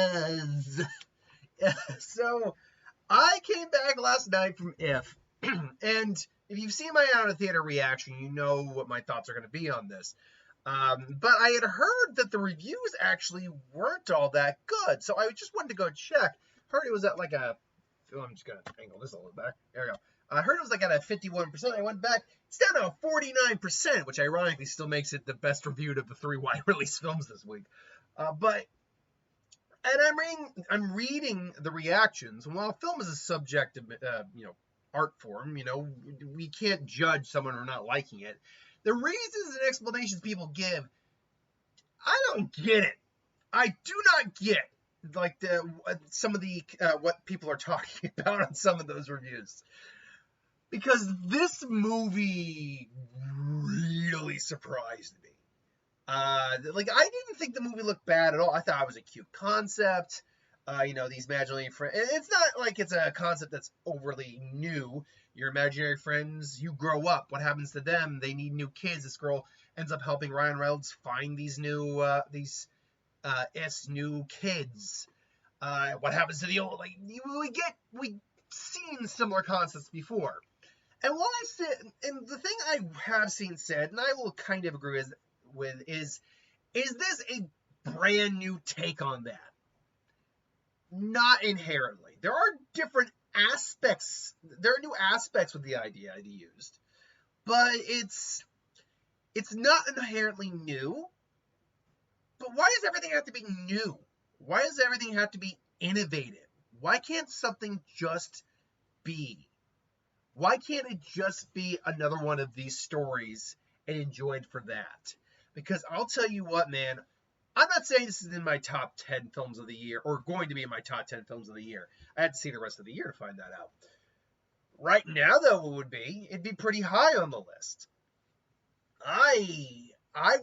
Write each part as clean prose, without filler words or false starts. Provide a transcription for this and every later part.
Buzz. So, I came back last night from IF, and if you've seen my out of theater reaction, you know what my thoughts are going to be on this. But I had heard that the reviews actually weren't all that good, so I just wanted to go check. Heard it was at like a, I'm just going to angle this a little back. There we go. I heard it was like at a 51%. I went back. It's down to a 49%, which ironically still makes it the best reviewed of the 3 wide release films this week. I'm reading the reactions. And while film is a subjective, art form, we can't judge someone for not liking it. The reasons and explanations people give, I don't get it. I do not get like some of the what people are talking about on some of those reviews, because this movie really surprised me. I didn't think the movie looked bad at all. I thought it was a cute concept. These imaginary friends. It's not like it's a concept that's overly new. Your imaginary friends, you grow up. What happens to them? They need new kids. This girl ends up helping Ryan Reynolds find these new kids. What happens to the old? We've seen similar concepts before. And the thing I have seen said, and I will kind of agree with is this a brand new take on that? Not inherently. There are different aspects. There are new aspects with the idea I used, but it's not inherently new. But why does everything have to be new? Why does everything have to be innovative? Why can't something just be? Why can't it just be another one of these stories and enjoyed for that? Because I'll tell you what, man, I'm not saying this is in my top 10 films of the year, or going to be in my top 10 films of the year. I had to see the rest of the year to find that out. Right now, though, it'd be pretty high on the list. I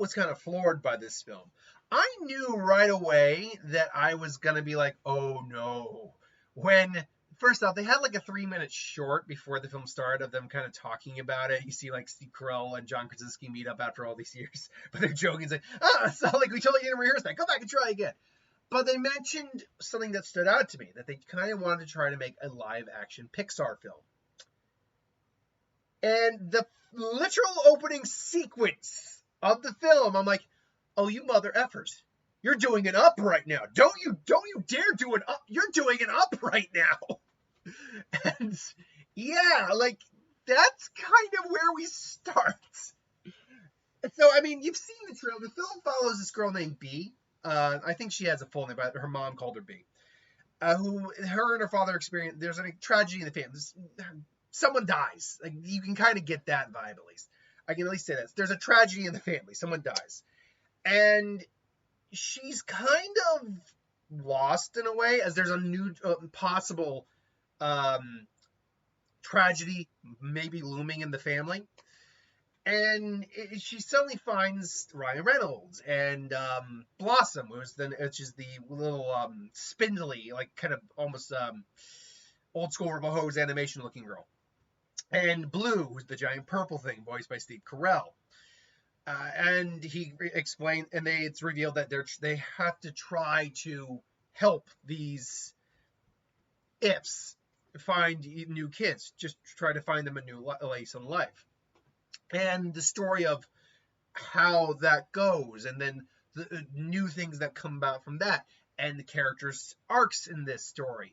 was kind of floored by this film. I knew right away that I was going to be like, oh no. When, first off, they had like a 3-minute short before the film started of them kind of talking about it. You see like Steve Carell and John Krasinski meet up after all these years. But they're joking. It's like, it's not like we totally didn't rehearse that. Go back and try again. But they mentioned something that stood out to me, that they kind of wanted to try to make a live-action Pixar film. And the literal opening sequence of the film, I'm like, oh, you mother effers. You're doing it up right now. Don't you dare do it up. You're doing it up right now. And yeah, like that's kind of where we start. So, I mean, you've seen the trailer. The film follows this girl named B. I think she has a full name, but her mom called her B. Who her and her father experienced. There's a tragedy in the family. Someone dies. Like you can kind of get that vibe at least. I can at least say that there's a tragedy in the family. Someone dies, and she's kind of lost in a way, as there's a new possible tragedy maybe looming in the family. And she suddenly finds Ryan Reynolds and Blossom, which is the little spindly, like kind of almost old school Hose animation looking girl. And Blue, who's the giant purple thing, voiced by Steve Carell. And he explained, and it's revealed that they have to try to help these IIFFs find new kids, just try to find them a new place in life. And the story of how that goes, and then the new things that come about from that, and the characters' arcs in this story.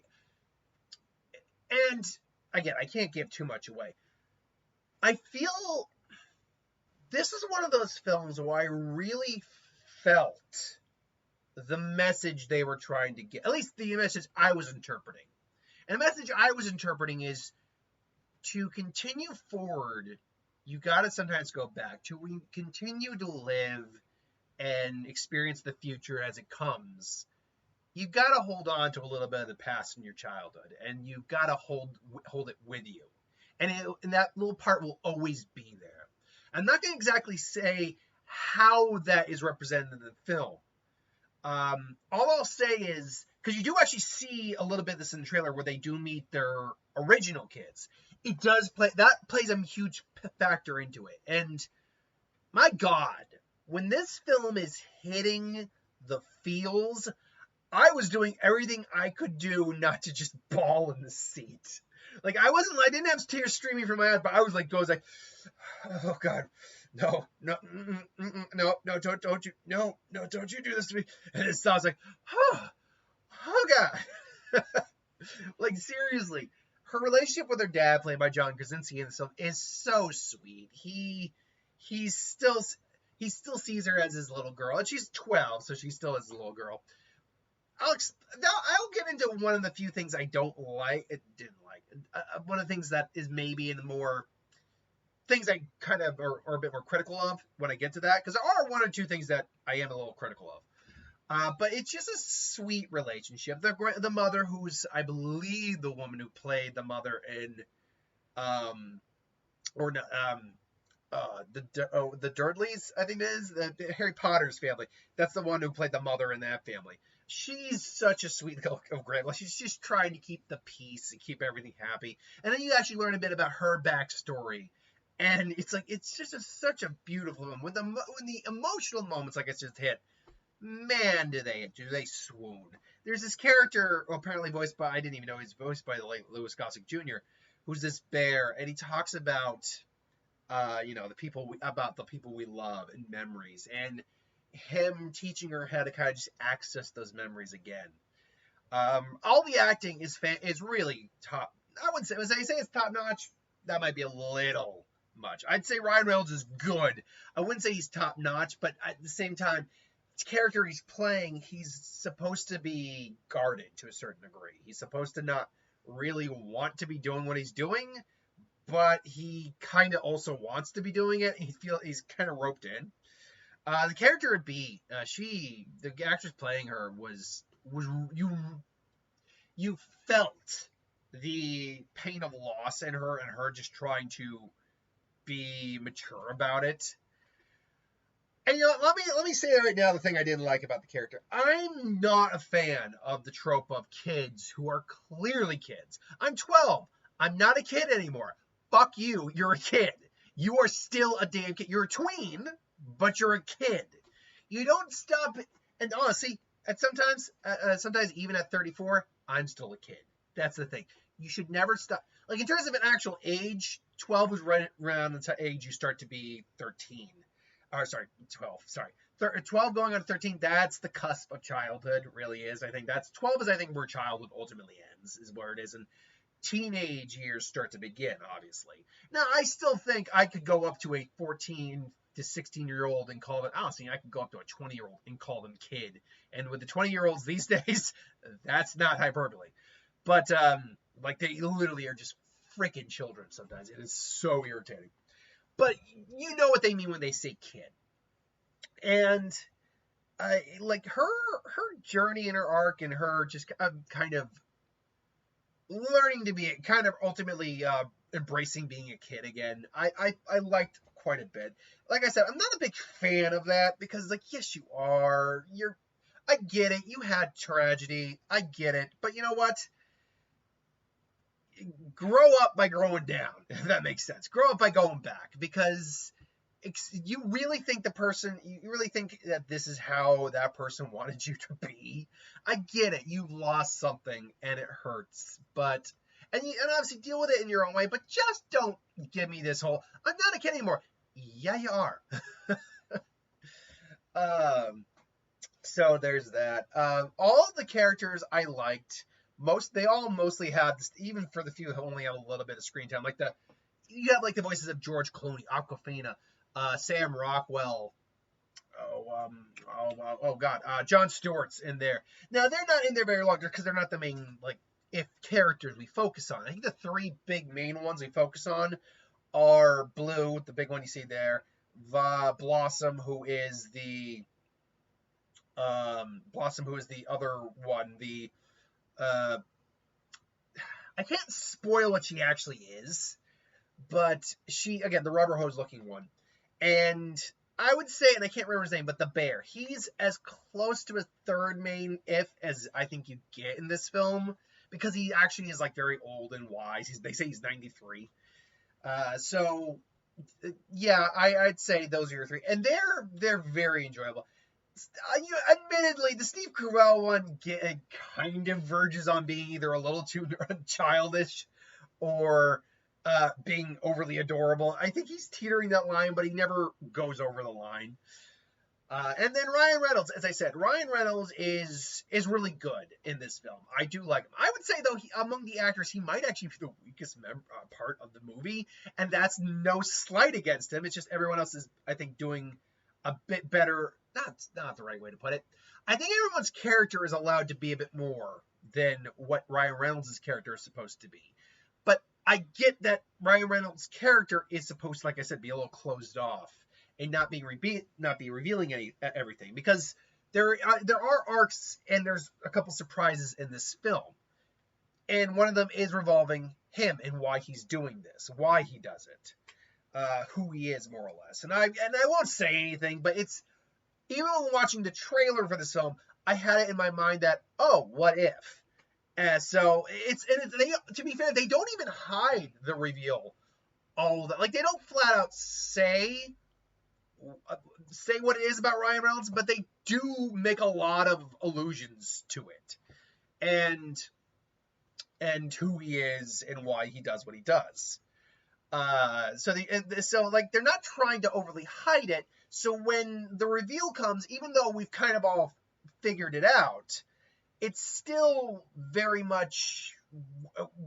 And again, I can't give too much away. I feel this is one of those films where I really felt the message they were trying to get, at least the message I was interpreting. And the message I was interpreting is to continue forward, you got to sometimes go back. To continue to live and experience the future as it comes, you've got to hold on to a little bit of the past from your childhood, and you've got to hold it with you. And that little part will always be there. I'm not going to exactly say how that is represented in the film. All I'll say is, because you do actually see a little bit of this in the trailer where they do meet their original kids. It does plays a huge factor into it. And my God, when this film is hitting the feels, I was doing everything I could do not to just bawl in the seat. Like I didn't have tears streaming from my eyes, but I was like, oh God, no, no, no, no, don't you, no, no, don't you do this to me. And it sounds like, oh God, like seriously, her relationship with her dad, played by John Krasinski in this film, is so sweet. He still sees her as his little girl, and she's 12, so she still is a little girl. I'll get into one of the few things I didn't like. One of the things that is maybe in the more things I kind of are a bit more critical of when I get to that, because there are one or two things that I am a little critical of. But it's just a sweet relationship. The mother, who's I believe the woman who played the mother in, the Dudleys, I think it is, the Harry Potter's family. That's the one who played the mother in that family. She's such a sweet little grandma. She's just trying to keep the peace and keep everything happy. And then you actually learn a bit about her backstory. And it's just such a beautiful one. When the emotional moments like it's just hit, man, do they swoon. There's this character apparently voiced by, I didn't even know he's voiced by the late Louis Gossett Jr., who's this bear, and he talks about the people we love and memories, and him teaching her how to kind of just access those memories again. All the acting is really top. I wouldn't say, was I say it's top notch? That might be a little much. I'd say Ryan Reynolds is good. I wouldn't say he's top notch, but at the same time, the character he's playing, he's supposed to be guarded to a certain degree. He's supposed to not really want to be doing what he's doing, but he kind of also wants to be doing it. He's kind of roped in. The character at B, the actress playing her was you felt the pain of loss in her, and her just trying to be mature about it. And let me say right now the thing I didn't like about the character. I'm not a fan of the trope of kids who are clearly kids. I'm 12. I'm not a kid anymore. Fuck you. You're a kid. You are still a damn kid. You're a tween, but you're a kid. You don't stop. And honestly, sometimes even at 34, I'm still a kid. That's the thing. You should never stop. Like in terms of an actual age, 12 is right around the age you start to be 13. Or sorry, 12. Sorry. 12 going on to 13, that's the cusp of childhood. It really is. I think 12 is where childhood ultimately ends, is where it is. And teenage years start to begin, obviously. Now, I still think I could go up to a 14 to 16-year-old and call them, honestly, I could go up to a 20-year-old and call them kid. And with the 20-year-olds these days, that's not hyperbole. But, they literally are just freaking children sometimes. It is so irritating. But you know what they mean when they say kid. And, her journey and her arc and her just kind of learning to be kind of ultimately embracing being a kid again, I liked quite a bit. Like I said, I'm not a big fan of that because, yes, you are. I get it. You had tragedy. I get it. But you know what? Grow up by growing down, if that makes sense. Grow up by going back, because you really think that this is how that person wanted you to be. I get it. You lost something and it hurts, and obviously deal with it in your own way, but just don't give me this whole, I'm not a kid anymore. Yeah, you are. So there's that. All of the characters I liked. They all mostly have, even for the few who only have a little bit of screen time, you have the voices of George Clooney, Awkwafina, Sam Rockwell, Jon Stewart's in there. Now, they're not in there very long because they're not the main, characters we focus on. I think the three big main ones we focus on are Blue, the big one you see there, Blossom, who is the other one, I can't spoil what she actually is, but she, again, the rubber hose looking one. And I would say, and I can't remember his name, but the bear, he's as close to a third main as I think you get in this film, because he actually is very old and wise. They say he's 93. So yeah, I'd say those are your three, and they're very enjoyable. Admittedly, the Steve Carell one kind of verges on being either a little too childish or being overly adorable. I think he's teetering that line, but he never goes over the line. And then Ryan Reynolds, as I said, Ryan Reynolds is really good in this film. I do like him. I would say, though, among the actors, he might actually be the weakest part of the movie, and that's no slight against him. It's just everyone else is, I think, doing a bit better. Not the right way to put it. I think everyone's character is allowed to be a bit more than what Ryan Reynolds' character is supposed to be. But I get that Ryan Reynolds' character is supposed to, like I said, be a little closed off and not be revealing everything, because there are arcs and there's a couple surprises in this film, and one of them is revolving him and why he's doing this, why he does it, who he is more or less. And I won't say anything, but it's, even when watching the trailer for this film, I had it in my mind that, oh, what if? So to be fair, they don't even hide the reveal all of that. Like, they don't flat out say what it is about Ryan Reynolds, but they do make a lot of allusions to it, and who he is and why he does what he does. So they're not trying to overly hide it. So when the reveal comes, even though we've kind of all figured it out, it still very much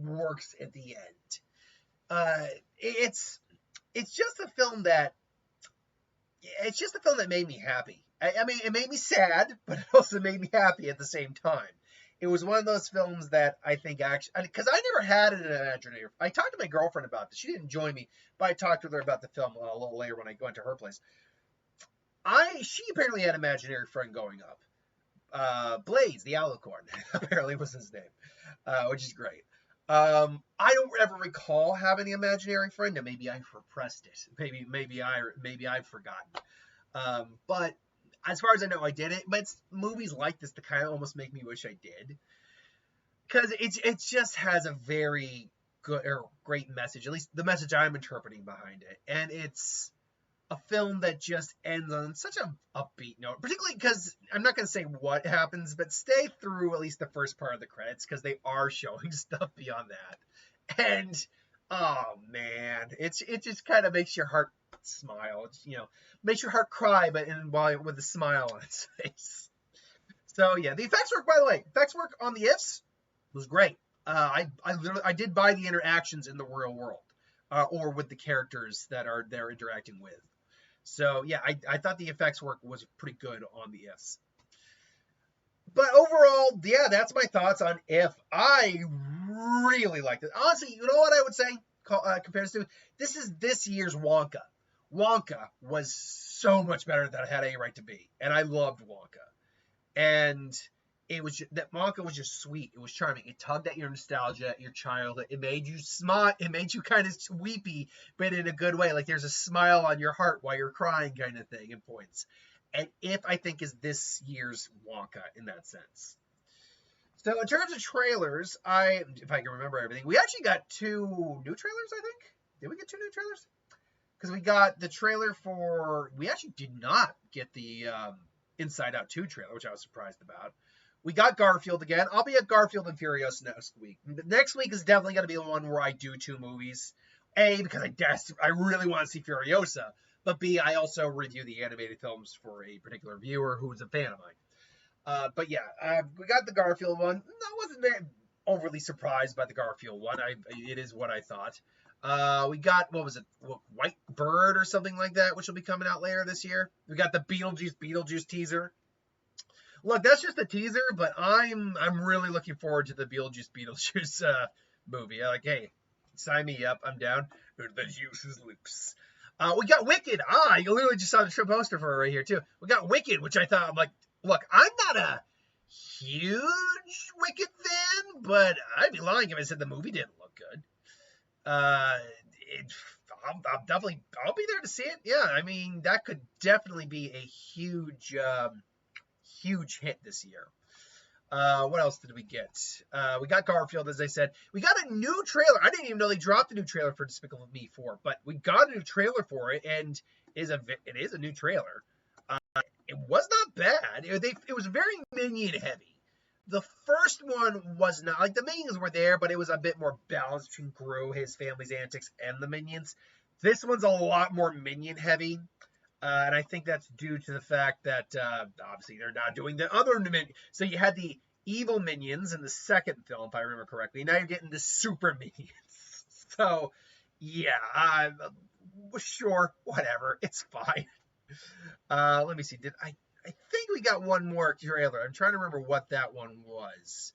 works at the end. It's just a film that made me happy. I mean, it made me sad, but it also made me happy at the same time. It was one of those films that I think actually, because I never had an imaginary. I talked to my girlfriend about this. She didn't join me, but I talked to her about the film a little later when I went to her place. She apparently had an imaginary friend growing up. Blaze, the Alicorn, apparently was his name, which is great. I don't ever recall having an imaginary friend, and maybe I've repressed it. Maybe I've forgotten. But as far as I know, I did it. But it's movies like this that kind of almost make me wish I did, because it just has a very good or great message, at least the message I'm interpreting behind it, and it's a film that just ends on such an upbeat note, particularly because I'm not going to say what happens, but stay through at least the first part of the credits, because they are showing stuff beyond that. And oh man, it just kind of makes your heart smile. Makes your heart cry, but with a smile on its face. So yeah, the effects work, by the way. Effects work on the IIFFs was great. I did buy the interactions in the real world, or with the characters that they're interacting with. So yeah, I thought the effects work was pretty good on the IIFFs. But overall, yeah, that's my thoughts on IIFF. I really liked it. Honestly, you know what I would say compared to this is this year's Wonka. Wonka was so much better than it had any right to be, and I loved Wonka. And Wonka was just sweet. It was charming. It tugged at your nostalgia, at your childhood. It made you smile. It made you kind of weepy, but in a good way. Like there's a smile on your heart while you're crying, kind of thing, in points. And IIFF, I think, is this year's Wonka in that sense. So in terms of trailers, if I can remember everything, we actually got 2 new trailers, I think. Did we get 2 new trailers? Because we got the trailer we actually did not get the Inside Out 2 trailer, which I was surprised about. We got Garfield again. I'll be at Garfield and Furiosa next week. Next week is definitely going to be the one where I do 2 movies. A, because I really want to see Furiosa. But B, I also review the animated films for a particular viewer who is a fan of mine. But yeah, we got the Garfield one. I wasn't very overly surprised by the Garfield one. It is what I thought. We got, what was it, White Bird or something like that, which will be coming out later this year. We got the Beetlejuice teaser. Look, that's just a teaser, but I'm really looking forward to the Beetlejuice movie. Like, hey, sign me up. I'm down. The juice is loose. We got Wicked. You literally just saw the poster for it right here, too. We got Wicked, which I thought, I'm like, look, I'm not a huge Wicked fan, but I'd be lying if I said the movie didn't look good. I'll be there to see it. Yeah, I mean, that could definitely be a huge hit this year. What else did we get? We got Garfield, as I said. We got a new trailer. I didn't even know they dropped a new trailer for Despicable Me 4, but we got a new trailer for it, and it is a new trailer. It was not bad. It was very minion heavy. The first one was not, like, the minions were there, but it was a bit more balanced between Gru, his family's antics, and the minions. This one's a lot more minion heavy. And I think that's due to the fact that obviously they're not doing the other minions. So you had the evil minions in the second film, if I remember correctly. Now you're getting the super minions. So, yeah, sure, whatever. It's fine. Let me see. I think we got one more trailer. I'm trying to remember what that one was.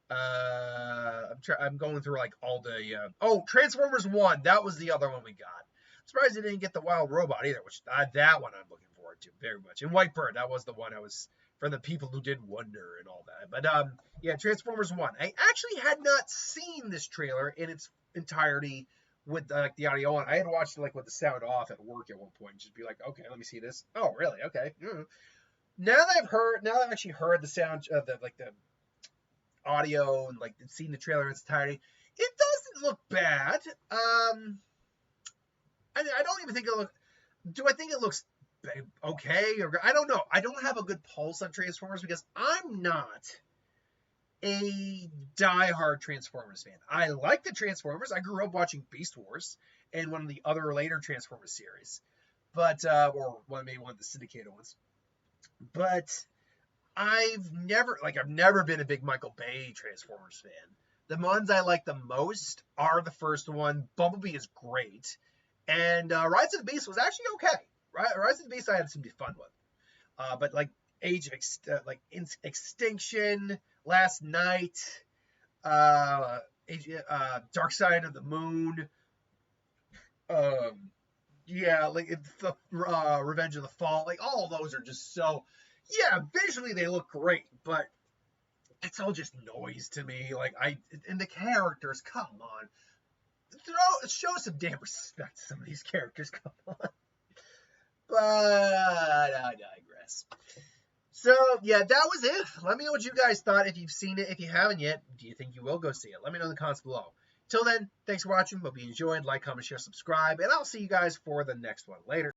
I'm going through like all the. Transformers 1. That was the other one we got. I'm surprised they didn't get the Wild Robot either, which that one I'm looking forward to very much. And Whitebird, that was the one I was for the people who did Wonder and all that. But yeah, Transformers 1. I actually had not seen this trailer in its entirety with the audio on. I had watched it like with the sound off at work at one point, and just be like, okay, let me see this. Oh, really? Okay. Now that I've actually heard the sound of the audio and like seen the trailer in its entirety, it doesn't look bad. I don't even think it look. Do I think it looks okay? Or I don't know. I don't have a good pulse on Transformers because I'm not a diehard Transformers fan. I like the Transformers. I grew up watching Beast Wars and one of the other later Transformers series, but or maybe one of the syndicated ones. But I've never been a big Michael Bay Transformers fan. The ones I like the most are the first one. Bumblebee is great, and Rise of the Beast was actually okay. Rise of the Beast I had some fun with, but like Age of Extinction, Last Night, Dark Side of the Moon, yeah, like the Revenge of the Fall, like all of those are just so, yeah, visually they look great, but it's all just noise to me. And the characters, come on, show some damn respect to some of these characters, come on. But I digress. So, yeah, that was it. Let me know what you guys thought. If you've seen it, if you haven't yet, do you think you will go see it? Let me know in the comments below. Till then, thanks for watching. Hope you enjoyed. Like, comment, share, subscribe, and I'll see you guys for the next one. Later.